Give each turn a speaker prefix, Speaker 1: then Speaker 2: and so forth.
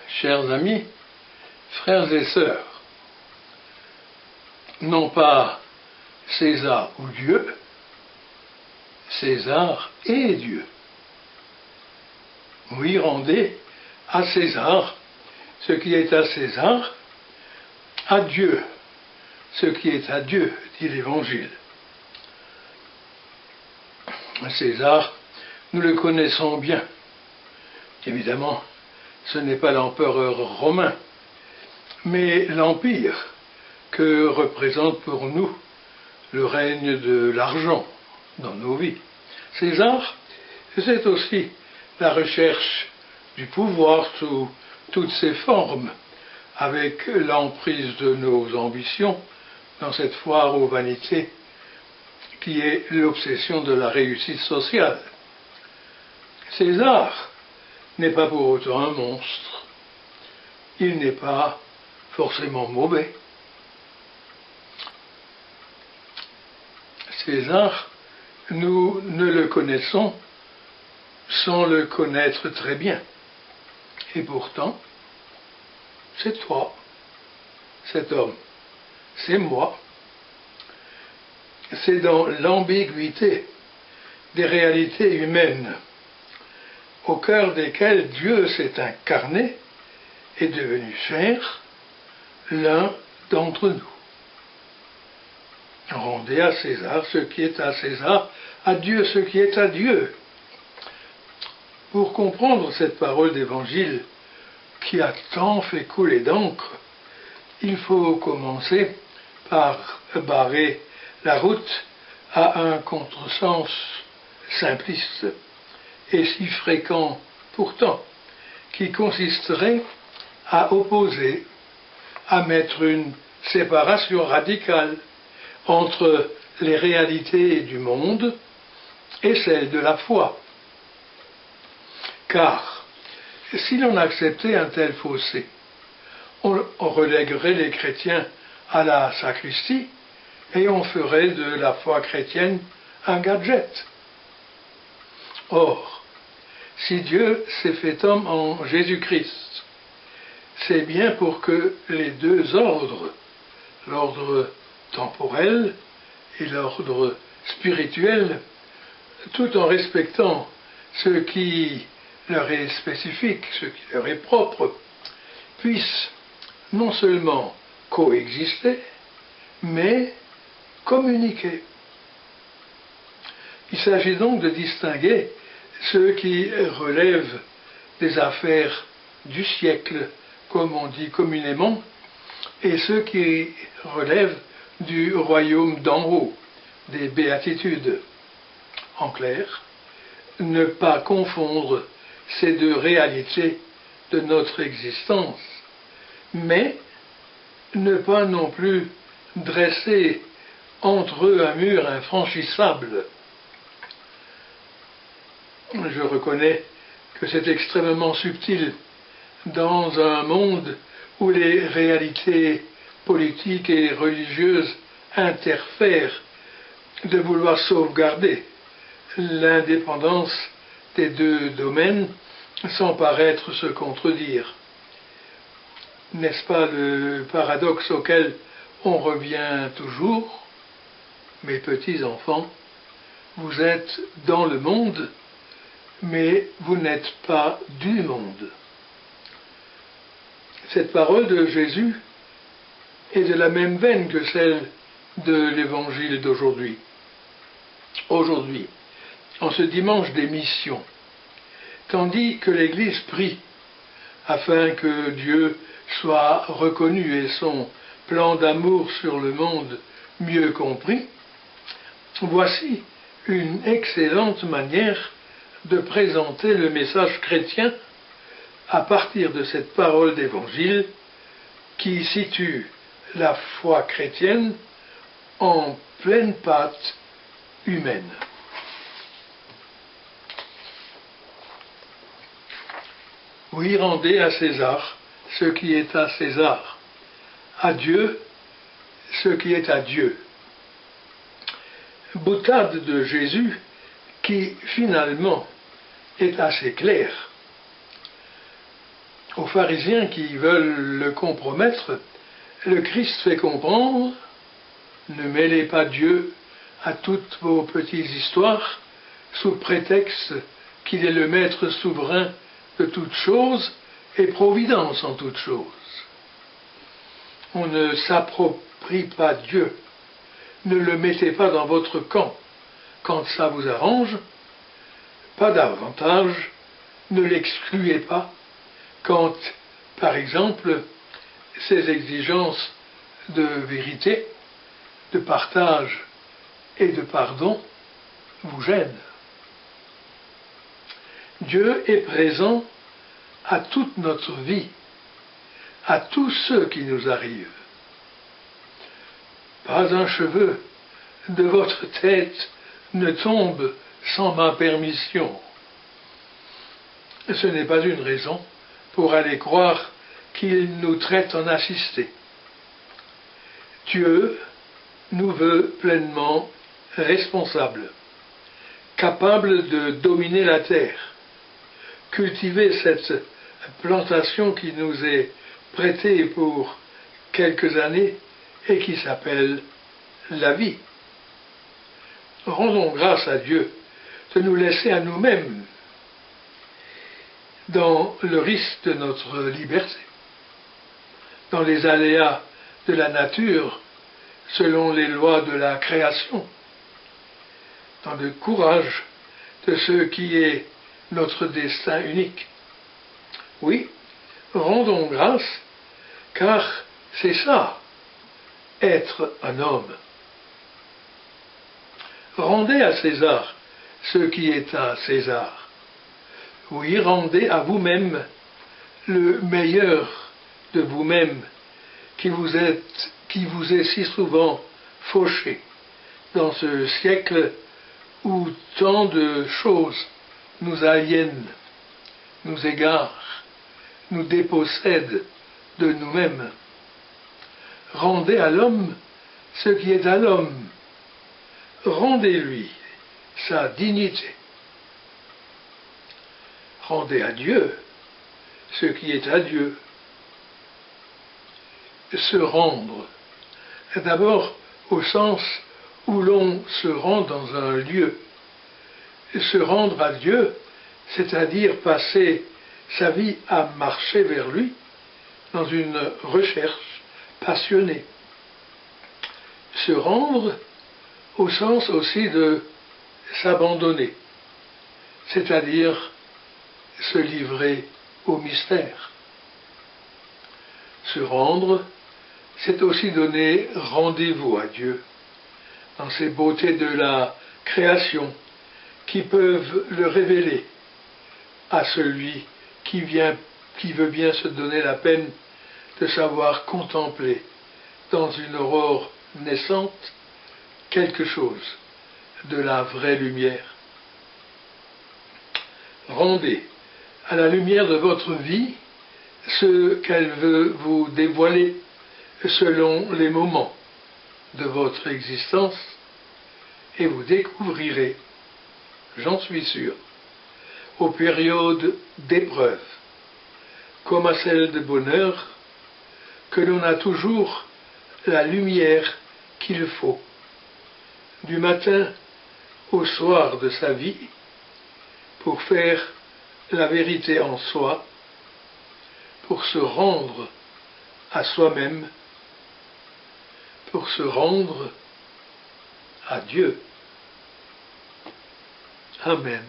Speaker 1: Chers amis, frères et sœurs, non pas César ou Dieu, César et Dieu. Oui, rendez à César ce qui est à César, à Dieu ce qui est à Dieu, dit l'Évangile. César, nous le connaissons bien. Évidemment, ce n'est pas l'empereur romain, mais l'empire que représente pour nous le règne de l'argent dans nos vies. César, c'est aussi la recherche du pouvoir sous toutes ses formes, avec l'emprise de nos ambitions dans cette foire aux vanités qui est l'obsession de la réussite sociale. César n'est pas pour autant un monstre. Il n'est pas forcément mauvais. César, nous ne le connaissons sans le connaître très bien. Et pourtant, c'est toi, cet homme, c'est moi. C'est dans l'ambiguïté des réalités humaines, au cœur desquelles Dieu s'est incarné et devenu chair, l'un d'entre nous. Rendez à César ce qui est à César, à Dieu ce qui est à Dieu. Pour comprendre cette parole d'évangile qui a tant fait couler d'encre, il faut commencer par barrer la route à un contresens simpliste et si fréquent pourtant, qui consisterait à opposer, à mettre une séparation radicale entre les réalités du monde et celles de la foi. Car si l'on acceptait un tel fossé, on relèguerait les chrétiens à la sacristie et on ferait de la foi chrétienne un gadget. Or, si Dieu s'est fait homme en Jésus-Christ, c'est bien pour que les deux ordres, l'ordre temporel et l'ordre spirituel, tout en respectant ce qui leur est spécifique, ce qui leur est propre, puissent non seulement coexister, mais communiquer. Il s'agit donc de distinguer ceux qui relèvent des affaires du siècle, comme on dit communément, et ceux qui relèvent du royaume d'en haut, des béatitudes. En clair, ne pas confondre ces deux réalités de notre existence, mais ne pas non plus dresser entre eux un mur infranchissable. Je reconnais que c'est extrêmement subtil dans un monde où les réalités politiques et religieuses interfèrent de vouloir sauvegarder l'indépendance des deux domaines sans paraître se contredire. N'est-ce pas le paradoxe auquel on revient toujours? Mes petits enfants, vous êtes dans le monde, mais vous n'êtes pas du monde. Cette parole de Jésus est de la même veine que celle de l'évangile d'aujourd'hui. Aujourd'hui, en ce dimanche des missions, tandis que l'Église prie afin que Dieu soit reconnu et son plan d'amour sur le monde mieux compris, voici une excellente manière de présenter le message chrétien à partir de cette parole d'évangile qui situe la foi chrétienne en pleine pâte humaine. Oui, rendez à César ce qui est à César, à Dieu ce qui est à Dieu. Boutade de Jésus qui finalement est assez claire. Aux pharisiens qui veulent le compromettre, le Christ fait comprendre: ne mêlez pas Dieu à toutes vos petites histoires, sous prétexte qu'il est le maître souverain de toutes choses et providence en toutes choses. On ne s'approprie pas Dieu. Ne le mettez pas dans votre camp quand ça vous arrange, pas davantage, ne l'excluez pas quand, par exemple, ces exigences de vérité, de partage et de pardon vous gênent. Dieu est présent à toute notre vie, à tous ceux qui nous arrivent. Pas un cheveu de votre tête ne tombe sans ma permission. Ce n'est pas une raison pour aller croire qu'il nous traite en assistés. Dieu nous veut pleinement responsables, capables de dominer la terre, cultiver cette plantation qui nous est prêtée pour quelques années et qui s'appelle la vie. Rendons grâce à Dieu de nous laisser à nous-mêmes dans le risque de notre liberté, dans les aléas de la nature, selon les lois de la création, dans le courage de ce qui est notre destin unique. Oui, rendons grâce, car c'est ça, être un homme. Rendez à César ce qui est à César. Oui, rendez à vous-même le meilleur de vous-même qui vous est si souvent fauché dans ce siècle où tant de choses nous aliènent, nous égarent, nous dépossèdent de nous-mêmes. Rendez à l'homme ce qui est à l'homme. Rendez-lui sa dignité. Rendez à Dieu ce qui est à Dieu. Se rendre, d'abord au sens où l'on se rend dans un lieu. Se rendre à Dieu, c'est-à-dire passer sa vie à marcher vers lui dans une recherche passionnée. Se rendre au sens aussi de s'abandonner, c'est-à-dire se livrer au mystère. Se rendre, c'est aussi donner rendez-vous à Dieu dans ces beautés de la création qui peuvent le révéler à celui qui veut bien se donner la peine de savoir contempler dans une aurore naissante quelque chose de la vraie lumière. Rendez à la lumière de votre vie ce qu'elle veut vous dévoiler selon les moments de votre existence et vous découvrirez, j'en suis sûr, aux périodes d'épreuve, comme à celles de bonheur, que l'on a toujours la lumière qu'il faut, du matin au soir de sa vie, pour faire la vérité en soi, pour se rendre à soi-même, pour se rendre à Dieu. Amen.